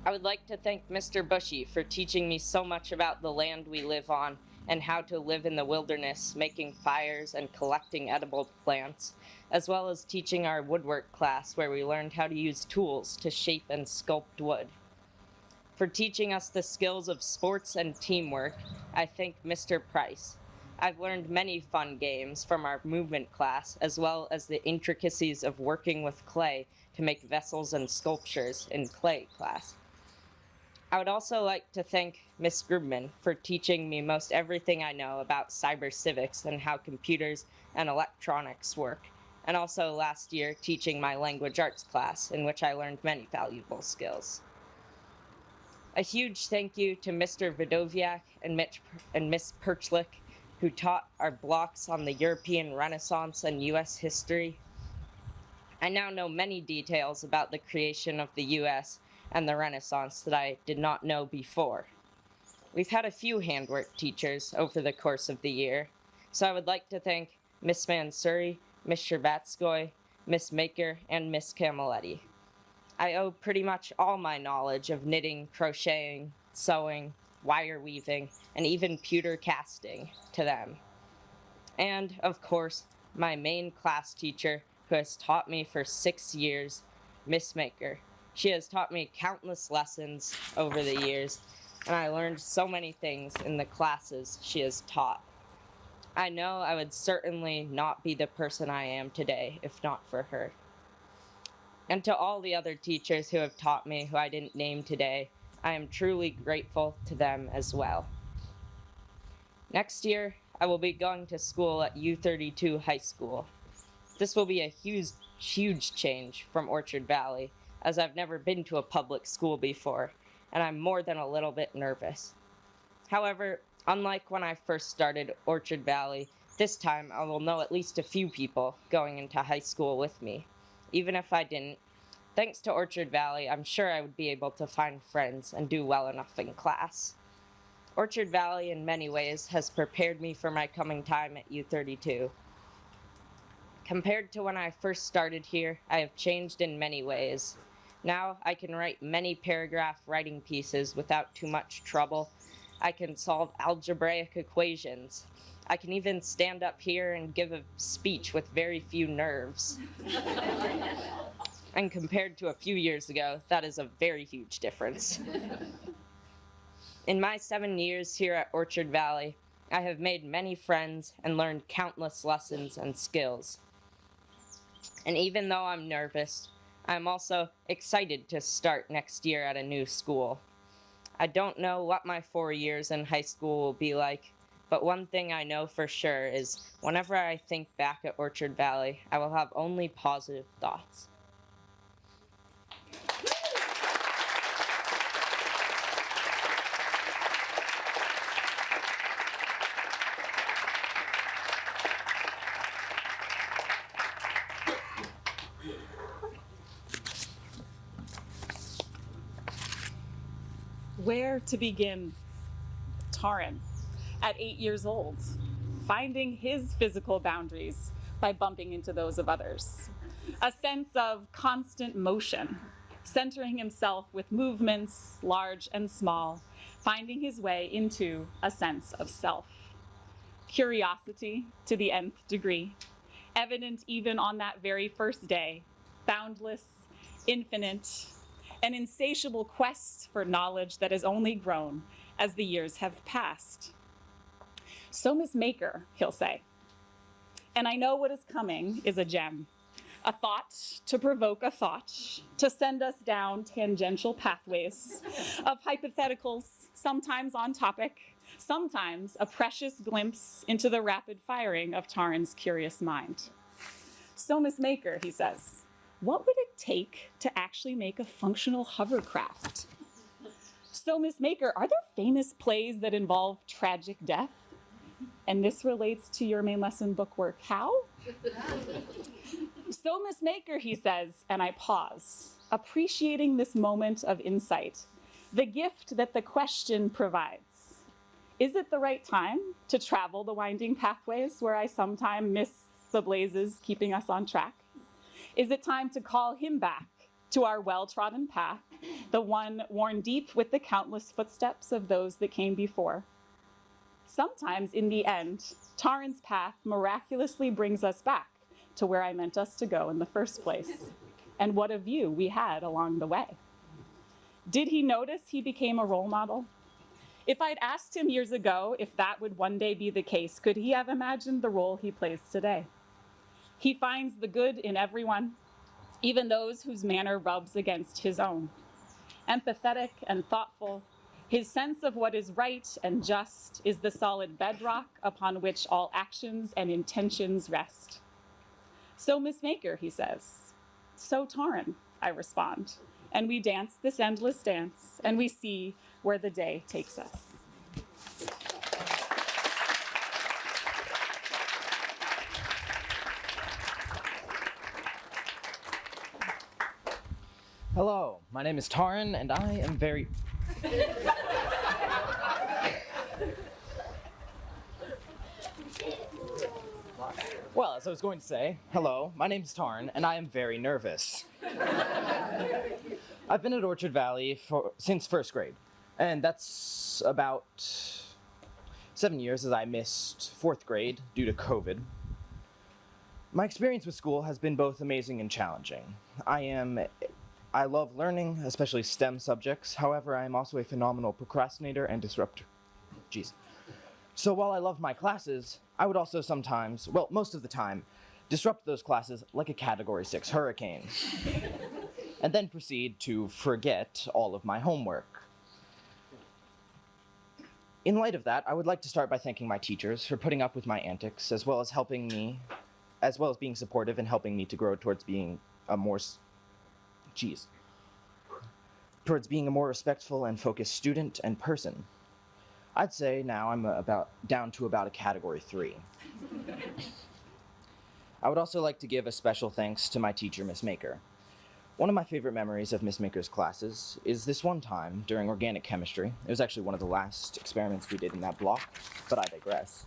I would like to thank Mr. Bushy for teaching me so much about the land we live on and how to live in the wilderness, making fires and collecting edible plants, as well as teaching our woodwork class where we learned how to use tools to shape and sculpt wood. For teaching us the skills of sports and teamwork, I thank Mr. Price. I've learned many fun games from our movement class, as well as the intricacies of working with clay to make vessels and sculptures in clay class. I would also like to thank Miss Grubman for teaching me most everything I know about cyber civics and how computers and electronics work, and also last year teaching my language arts class, in which I learned many valuable skills. A huge thank you to Mr. Vidoviak and Miss Perchlik, who taught our blocks on the European Renaissance and U.S. history. I now know many details about the creation of the U.S. and the Renaissance that I did not know before. We've had a few handwork teachers over the course of the year, so I would like to thank Miss Mansuri, Miss Sherbatskoy, Miss Maker, and Miss Camaletti. I owe pretty much all my knowledge of knitting, crocheting, sewing, wire weaving, and even pewter casting to them. And, of course, my main class teacher, who has taught me for 6 years, Miss Maker. She has taught me countless lessons over the years, and I learned so many things in the classes she has taught. I know I would certainly not be the person I am today if not for her. And to all the other teachers who have taught me who I didn't name today, I am truly grateful to them as well. Next year, I will be going to school at U32 High School. This will be a huge change from Orchard Valley, as I've never been to a public school before, and I'm more than a little bit nervous. However, unlike when I first started Orchard Valley, this time I will know at least a few people going into high school with me. Even if I didn't, thanks to Orchard Valley, I'm sure I would be able to find friends and do well enough in class. Orchard Valley, in many ways, has prepared me for my coming time at U32. Compared to when I first started here, I have changed in many ways. Now I can write many paragraph writing pieces without too much trouble. I can solve algebraic equations. I can even stand up here and give a speech with very few nerves. And compared to a few years ago, that is a very huge difference. In my 7 years here at Orchard Valley, I have made many friends and learned countless lessons and skills. And even though I'm nervous, I'm also excited to start next year at a new school. I don't know what my 4 years in high school will be like, but one thing I know for sure is whenever I think back at Orchard Valley, I will have only positive thoughts.
Where to begin? Taran, at 8 years old, finding his physical boundaries by bumping into those of others. A sense of constant motion, centering himself with movements, large and small, finding his way into a sense of self. Curiosity to the nth degree, evident even on that very first day, boundless, infinite, an insatiable quest for knowledge that has only grown as the years have passed. So Miss Maker, he'll say, and I know what is coming is a gem, a thought to provoke a thought, to send us down tangential pathways of hypotheticals, sometimes on topic, sometimes a precious glimpse into the rapid firing of Taran's curious mind. So Miss Maker, he says, what would it take to actually make a functional hovercraft? So, Miss Maker, are there famous plays that involve tragic death? And this relates to your main lesson bookwork. How? So, Miss Maker, he says, and I pause, appreciating this moment of insight, the gift that the question provides. Is it the right time to travel the winding pathways where I sometime miss the blazes keeping us on track? Is it time to call him back to our well-trodden path, the one worn deep with the countless footsteps of those that came before? Sometimes, in the end, Taran's path miraculously brings us back to where I meant us to go in the first place, and what a view we had along the way. Did he notice he became a role model? If I'd asked him years ago if that would one day be the case, could he have imagined the role he plays today? He finds the good in everyone, even those whose manner rubs against his own. Empathetic and thoughtful, his sense of what is right and just is the solid bedrock upon which all actions and intentions rest. So, Miss Maker, he says. So, Taran, I respond. And we dance this endless dance, and we see where the day takes us.
Hello, my name is Taran, and I am very... Well, as I was going to say, hello, my name is Taran, and I am very nervous. I've been at Orchard Valley since first grade, and that's about 7 years as I missed fourth grade due to COVID. My experience with school has been both amazing and challenging. I love learning, especially STEM subjects. However, I am also a phenomenal procrastinator and disruptor. Jeez. So while I love my classes, I would also sometimes, well, most of the time, disrupt those classes like a Category 6 hurricane. And then proceed to forget all of my homework. In light of that, I would like to start by thanking my teachers for putting up with my antics, as well as being supportive and helping me to grow towards being a more respectful and focused student and person. I'd say now I'm down to about a Category 3. I would also like to give a special thanks to my teacher, Miss Maker. One of my favorite memories of Miss Maker's classes is this one time during organic chemistry. It was actually one of the last experiments we did in that block, but I digress.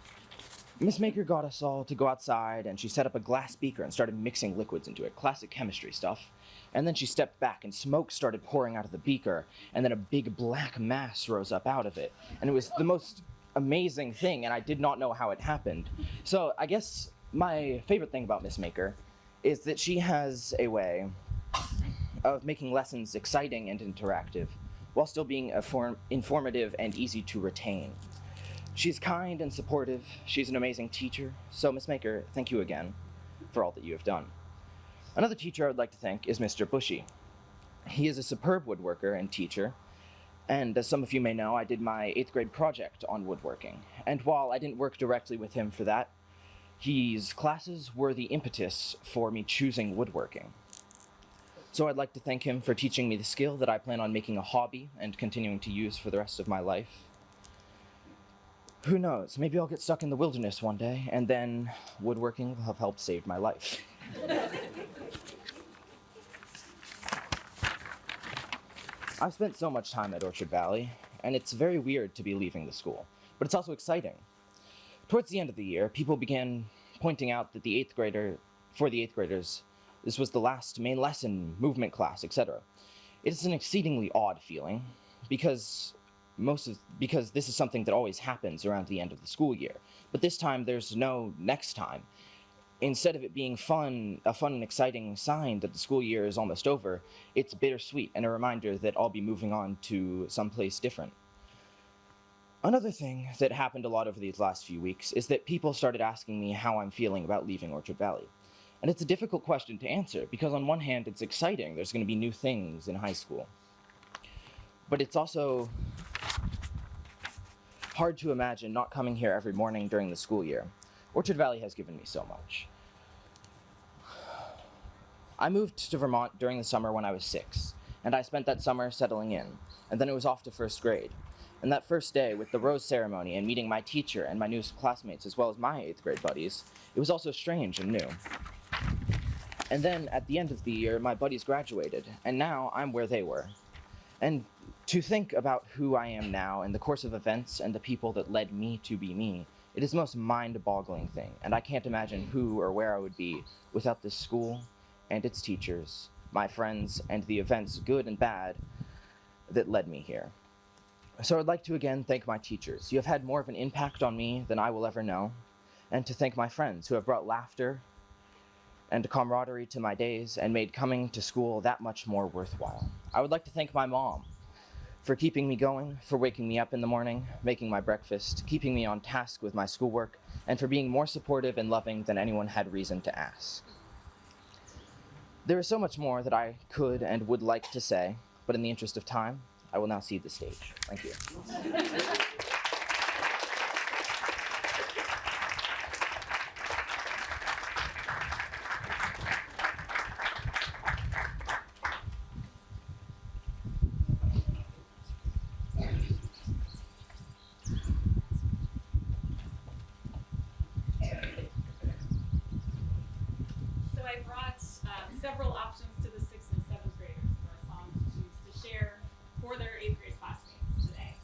Miss Maker got us all to go outside, and she set up a glass beaker and started mixing liquids into it, classic chemistry stuff. And then she stepped back, and smoke started pouring out of the beaker, and then a big black mass rose up out of it. And it was the most amazing thing, and I did not know how it happened. So I guess my favorite thing about Miss Maker is that she has a way of making lessons exciting and interactive, while still being informative and easy to retain. She's kind and supportive. She's an amazing teacher. So, Miss Maker, thank you again for all that you have done. Another teacher I would like to thank is Mr. Bushy. He is a superb woodworker and teacher, and as some of you may know, I did my 8th grade project on woodworking. And while I didn't work directly with him for that, his classes were the impetus for me choosing woodworking. So I'd like to thank him for teaching me the skill that I plan on making a hobby and continuing to use for the rest of my life. Who knows, maybe I'll get stuck in the wilderness one day, and then woodworking will have helped save my life. I've spent so much time at Orchard Valley, and it's very weird to be leaving the school, but it's also exciting. Towards the end of the year, people began pointing out that for the 8th graders, this was the last main lesson, movement class, etc. It is an exceedingly odd feeling, because this is something that always happens around the end of the school year. But this time, there's no next time. Instead of it being a fun and exciting sign that the school year is almost over, it's bittersweet and a reminder that I'll be moving on to someplace different. Another thing that happened a lot over these last few weeks is that people started asking me how I'm feeling about leaving Orchard Valley. And it's a difficult question to answer, because on one hand, it's exciting. There's going to be new things in high school. But it's also hard to imagine not coming here every morning during the school year. Orchard Valley has given me so much. I moved to Vermont during the summer when I was 6, and I spent that summer settling in, and then it was off to first grade. And that first day, with the rose ceremony and meeting my teacher and my new classmates as well as my 8th grade buddies, it was also strange and new. And then, at the end of the year, my buddies graduated, and now I'm where they were. And to think about who I am now and the course of events and the people that led me to be me, it is the most mind-boggling thing, and I can't imagine who or where I would be without this school and its teachers, my friends, and the events, good and bad, that led me here. So I'd like to again thank my teachers. You have had more of an impact on me than I will ever know, and to thank my friends who have brought laughter and camaraderie to my days and made coming to school that much more worthwhile. I would like to thank my mom for keeping me going, for waking me up in the morning, making my breakfast, keeping me on task with my schoolwork, and for being more supportive and loving than anyone had reason to ask. There is so much more that I could and would like to say, but in the interest of time, I will now cede the stage. Thank you.
So I brought several options to the 6th and 7th graders for a song to choose to share for their 8th grade classmates today.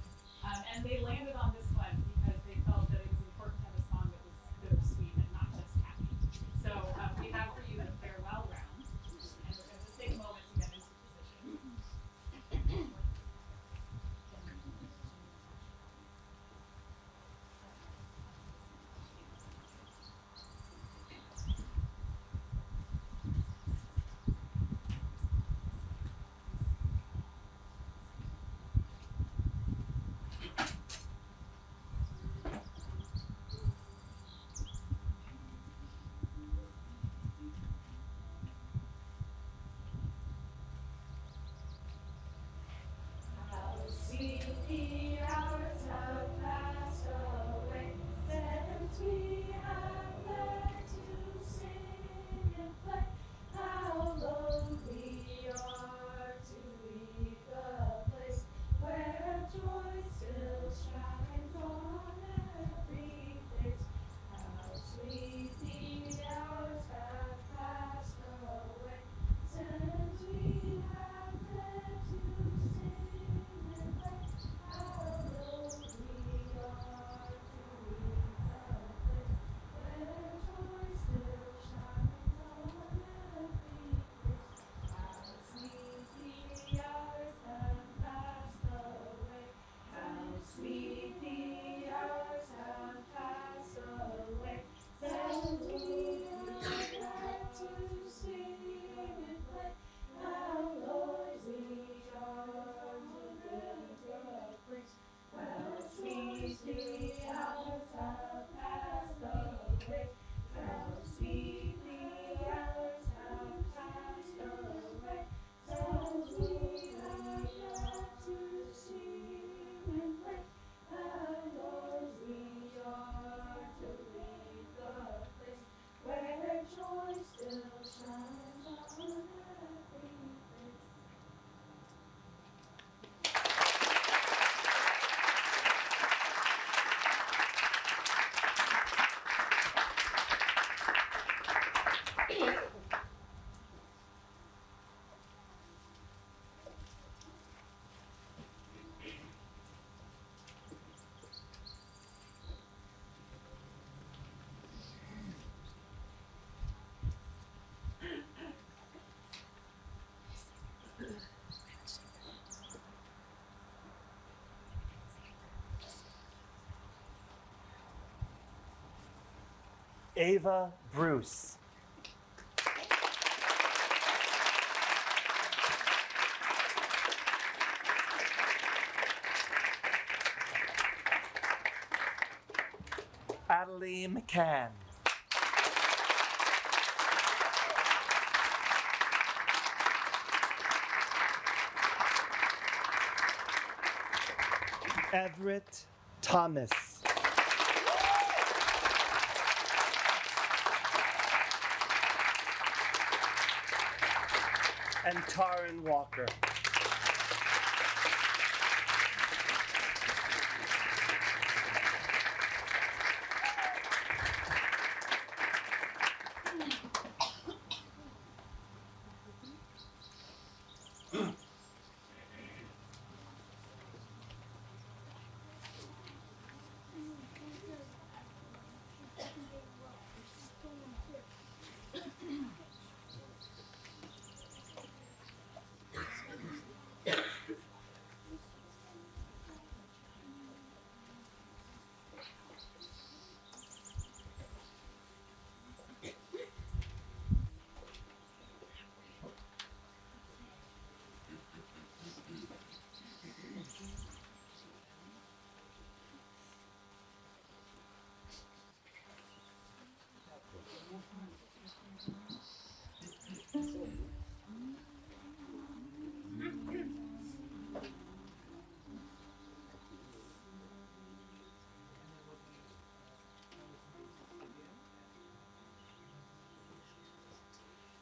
And they landed on this one because they felt that it was important to have a song that was bittersweet and not just happy. So we have for you the farewell round, and we're going to just take a moment to get into position.
Ava Bruce. Adelie McCann. Everett Thomas. and Taryn Walker.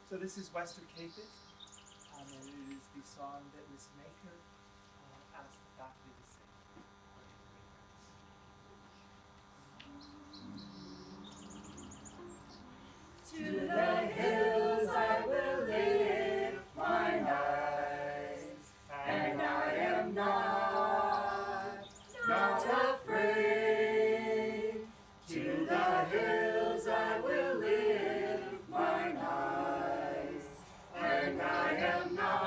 So this is Western Capit, and it is the song that Miss Maker asked the faculty to sing.
To the hills I will lift mine eyes, and I am not afraid. To the hills I will lift mine eyes, and I am not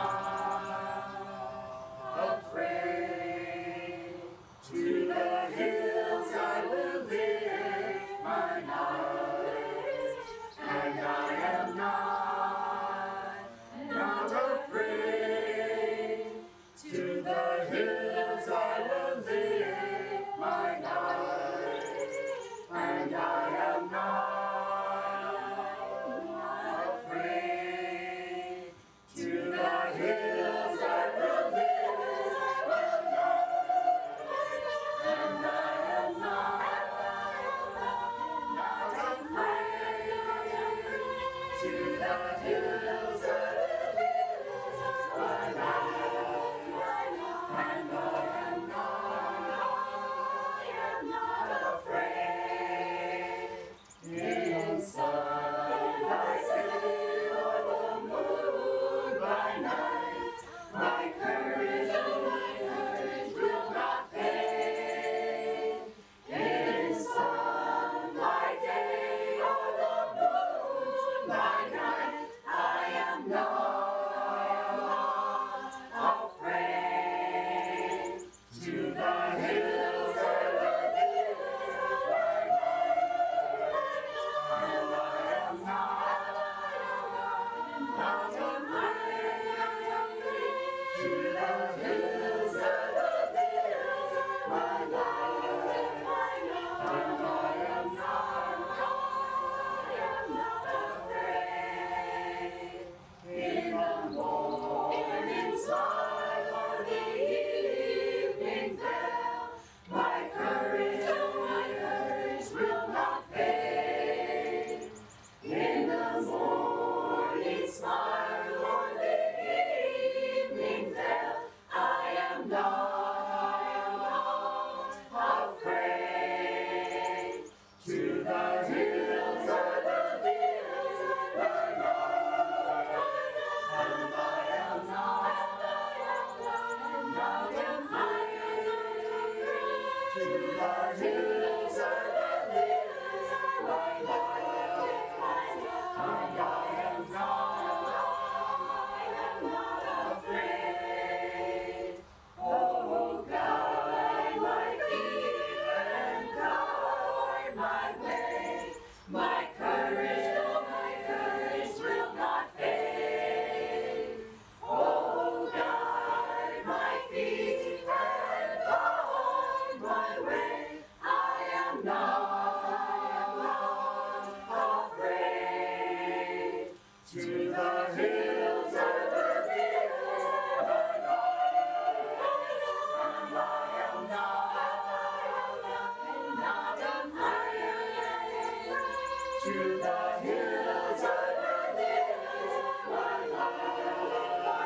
afraid. To the hills I will lift mine eyes, and I am not afraid. To the hills I will lift mine eyes, and I am not afraid. To the hills I will lift mine eyes, and I am not afraid. To the hills I will lift mine eyes, and I am not afraid. In sunrise day or the moon by night, my courage will not fade. In sunlight day or the moon by night, I am not afraid. To the hills I will lift mine eyes, and I am not afraid. To the hills I will lift mine eyes, and I am not afraid. In the morning sun or the evening veil, my courage will not fade. In the morning smile or the evening veil, I am not afraid. To the hills I will lift mine eyes, and I am not afraid. To the hills I will lift mine eyes, and I am not afraid. Oh, guide my feet and guard my way. My courage will not fade. Oh, guide my feet and guard my way. I am not afraid. To the hills I will lift mine eyes, and I am not afraid. To the hills I will lift mine eyes,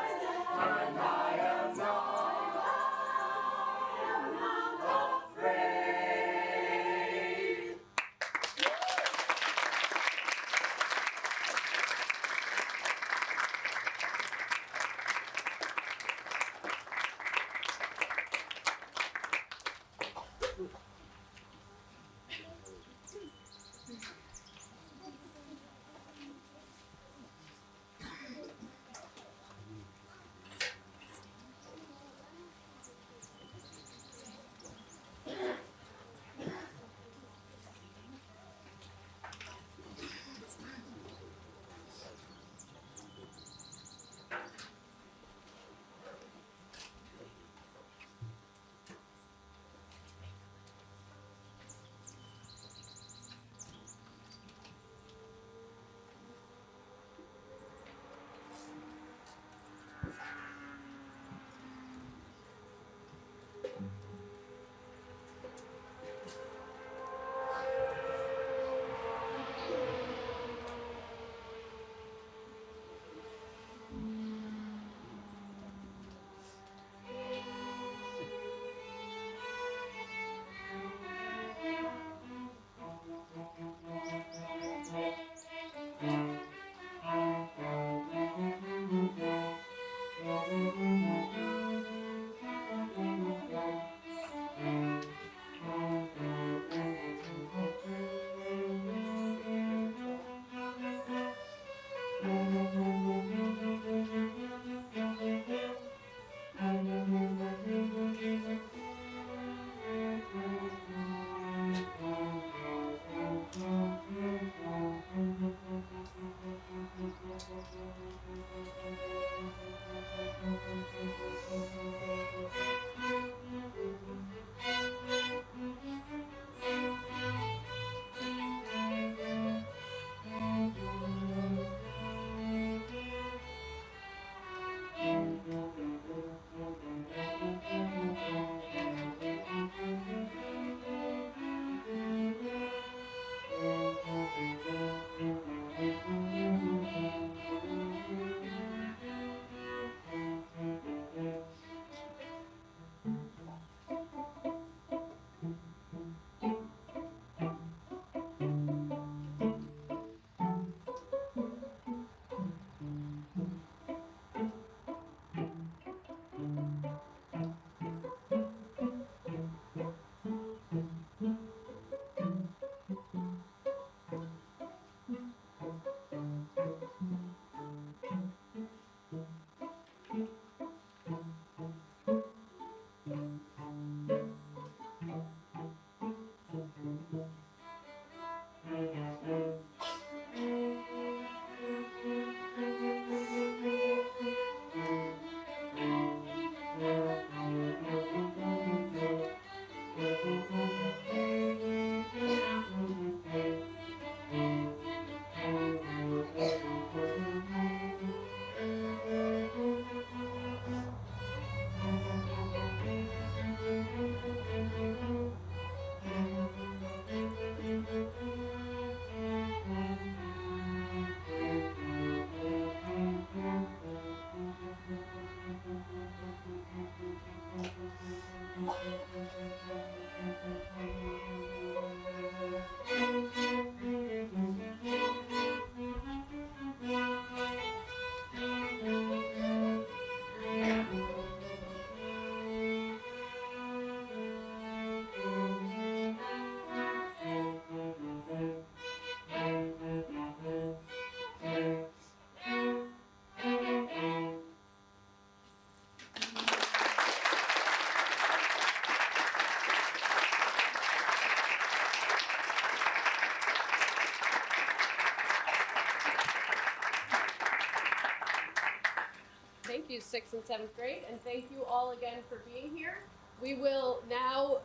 Thank you, 6th and 7th grade, and thank you all again for being here. We will now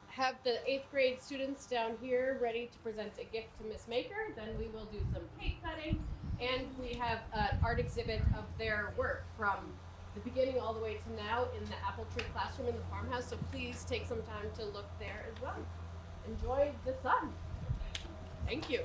have the 8th grade students down here ready to present a gift to Miss Maker. Then we will do some cake cutting, and we have an art exhibit of their work from the beginning all the way to now in the apple tree classroom in the farmhouse, so please take some time to look there as well. Enjoy the sun. Thank you.